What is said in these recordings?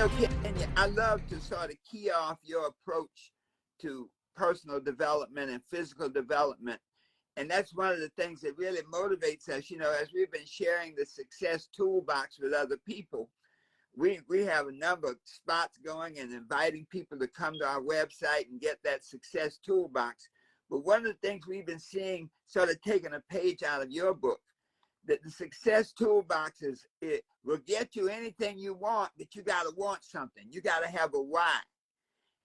know, Kenya, I love to sort of key off your approach to personal development and physical development. And that's one of the things that really motivates us. You know, as we've been sharing the success toolbox with other people, we have a number of spots going and inviting people to come to our website and get that success toolbox. But one of the things we've been seeing, sort of taking a page out of your book, that the success toolbox is, it will get you anything you want, but you got to want something. You got to have a why.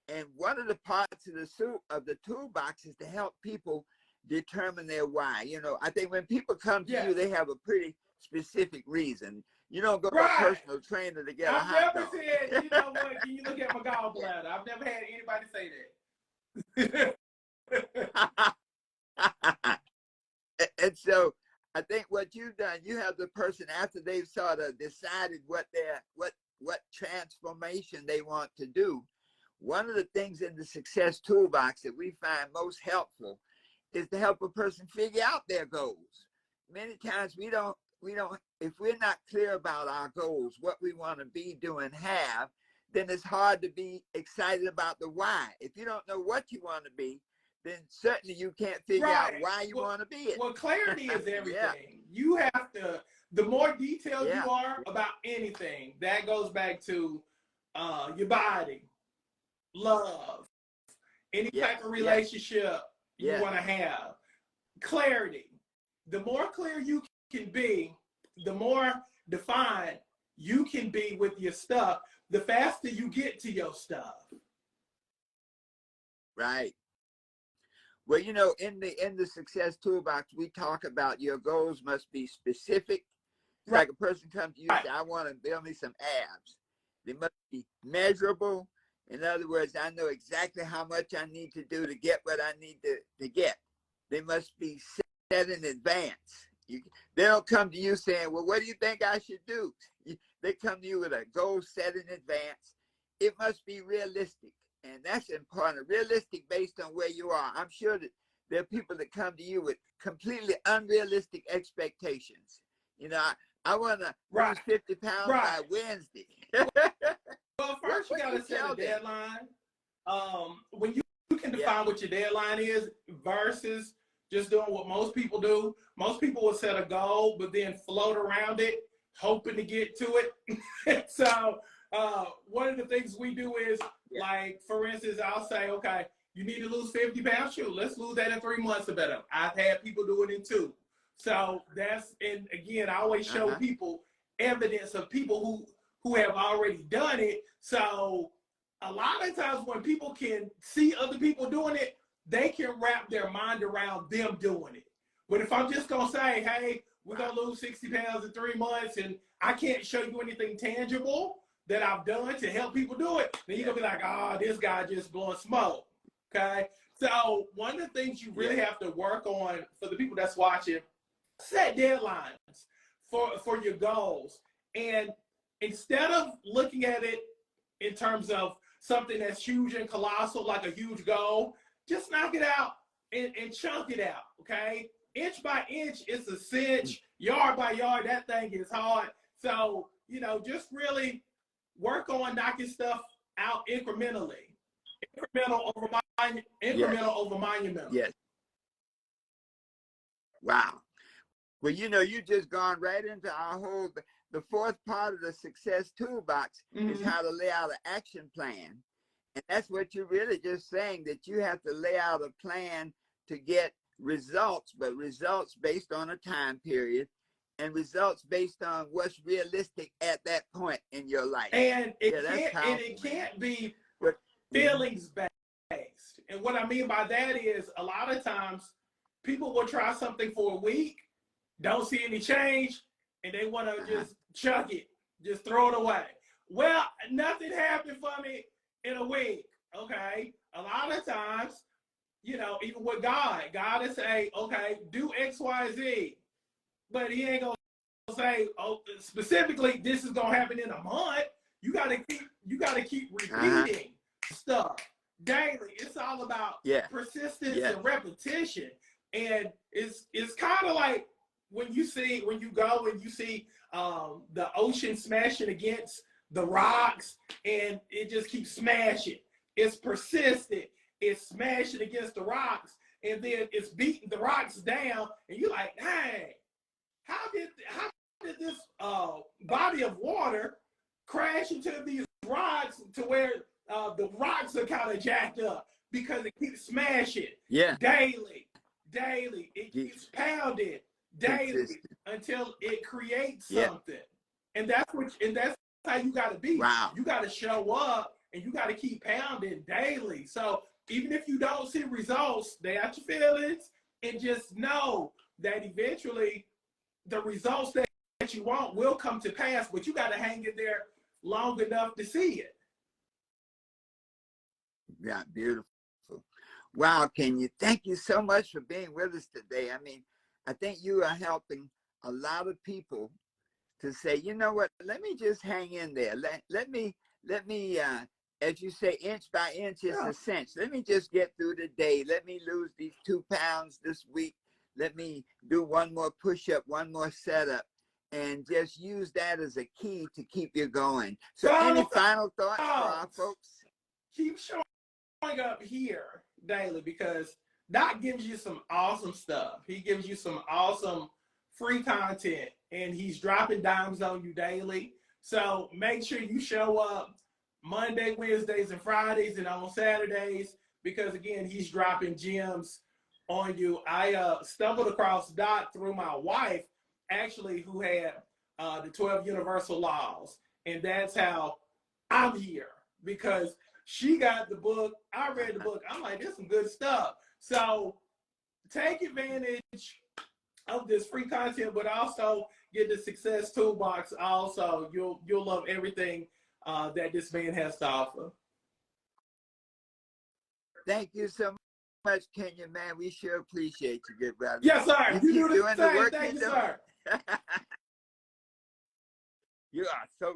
And one of the parts of the toolbox is to help people determine their why. You know, I think when people come to you, they have a pretty specific reason. You don't go to a personal trainer to get a hot dog. I've never said, you know what, can you look at my gallbladder? I've never had anybody say that. And so I think what you've done, you have the person after they've sort of decided what transformation they want to do. One of the things in the success toolbox that we find most helpful is to help a person figure out their goals. Many times we don't, if we're not clear about our goals, what we want to be, do, and have, then it's hard to be excited about the why. If you don't know what you want to be, then certainly you can't figure out why you want to be it. Well, clarity is everything. You have to, the more detailed you are about anything, that goes back to your body, love, any type of relationship you want to have. Clarity. The more clear you can be, the more defined you can be with your stuff, the faster you get to your stuff. Right. Well, you know, in the success toolbox, we talk about your goals must be specific. It's like a person comes to you and says, I want to build me some abs. They must be measurable. In other words, I know exactly how much I need to do to get what I need to get. They must be set in advance. They don't come to you saying, well, what do you think I should do? They come to you with a goal set in advance. It must be realistic. And that's important, realistic based on where you are. I'm sure that there are people that come to you with completely unrealistic expectations. You know, I want to lose 50 pounds by Wednesday. Well, first you got to set a deadline. When you can define what your deadline is versus just doing what most people do. Most people will set a goal, but then float around it, hoping to get to it. So one of the things we do is, like, for instance, I'll say, okay, you need to lose 50 pounds. Shoot, let's lose that in 3 months or better. I've had people do it in 2. So that's, and again, I always show people evidence of people who have already done it. So a lot of times when people can see other people doing it, they can wrap their mind around them doing it. But if I'm just gonna say, hey, we're gonna lose 60 pounds in 3 months and I can't show you anything tangible that I've done to help people do it, then you're gonna be like, oh, this guy just blowing smoke, okay? So one of the things you really have to work on, for the people that's watching, set deadlines for your goals. And instead of looking at it in terms of something that's huge and colossal, like a huge goal, just knock it out and chunk it out, okay? Inch by inch, it's a cinch. Yard by yard, that thing is hard. So, you know, just really work on knocking stuff out incrementally. Incremental over monumental. Yes. Wow. Well, you know, you just gone right into our whole, the fourth part of the success toolbox is how to lay out an action plan. And that's what you're really just saying, that you have to lay out a plan to get results, but results based on a time period and results based on what's realistic at that point in your life. And it can't be feelings based. And what I mean by that is, a lot of times people will try something for a week, don't see any change, and they want to just chuck it, just throw it away. Well, nothing happened for me in a week, okay? A lot of times, you know, even with God will say, okay, do X, Y, Z. But he ain't gonna say, oh, specifically, this is gonna happen in a month. You gotta keep repeating stuff daily. It's all about persistence and repetition. And it's kind of like when you go and you see the ocean smashing against the rocks, and it just keeps smashing. It's persistent. It's smashing against the rocks, and then it's beating the rocks down, and you're like, dang, how did this body of water crash into these rocks to where the rocks are kind of jacked up? Because it keeps smashing daily. It keeps pounding daily until it creates something. And that's how you got to be. Wow. You got to show up, and you got to keep pounding daily. So even if you don't see results, stay out your feelings and just know that eventually the results that you want will come to pass, but you got to hang in there long enough to see it. Yeah, beautiful. Wow, thank you so much for being with us today. I mean, I think you are helping a lot of people to say, you know what, let me just hang in there. Let me, as you say, inch by inch is a cinch. Let me just get through the day. Let me lose these 2 pounds this week. Let me do one more push-up, one more setup, and just use that as a key to keep you going. So any final thoughts for our folks? Keep showing up here daily, because Doc gives you some awesome stuff. He gives you some awesome free content, and he's dropping dimes on you daily. So make sure you show up Monday, Wednesdays, and Fridays, and on Saturdays, because again, he's dropping gems on you. I stumbled across Doc through my wife, actually, who had the 12 Universal Laws, and that's how I'm here, because she got the book. I read the book. I'm like, there's some good stuff. So take advantage of this free content, but also get the Success Toolbox. Also, you'll love everything that this man has to offer. Thank you so much, Kenya, man. We sure appreciate you, good brother. Yes, sir. You keep do doing the same. Thank you, sir. You are so